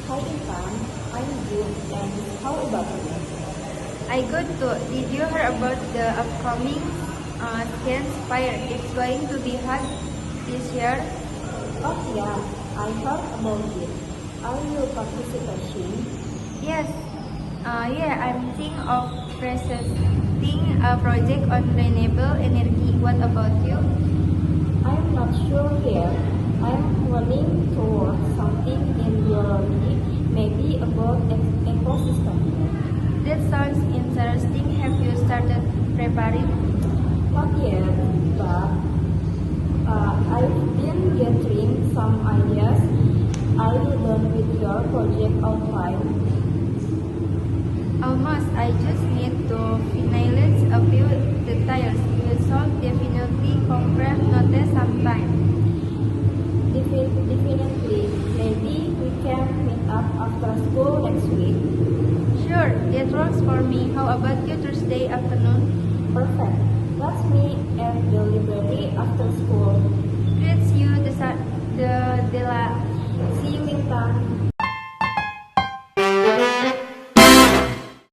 Hi, Intan. I'm good. And how about you? I got to. Did you hear about the upcoming Science Fair? It's going to be hot this year. Oh, yeah. I heard about it. Are you participating? Yes. Yeah, I'm thinking of presenting a project on renewable energy. What about you? I'm not sure yet. I'm leaning towards something in biology, maybe about ecosystem. That sounds interesting. Have you started preparing? Not yet, but I've been gathering some ideas. Are you done with your project outline? Almost. I just need to finalize a few details. We should definitely compare notes sometime. Definitely. Maybe we can meet up after school next week. Sure, that works for me. How about you Thursday afternoon?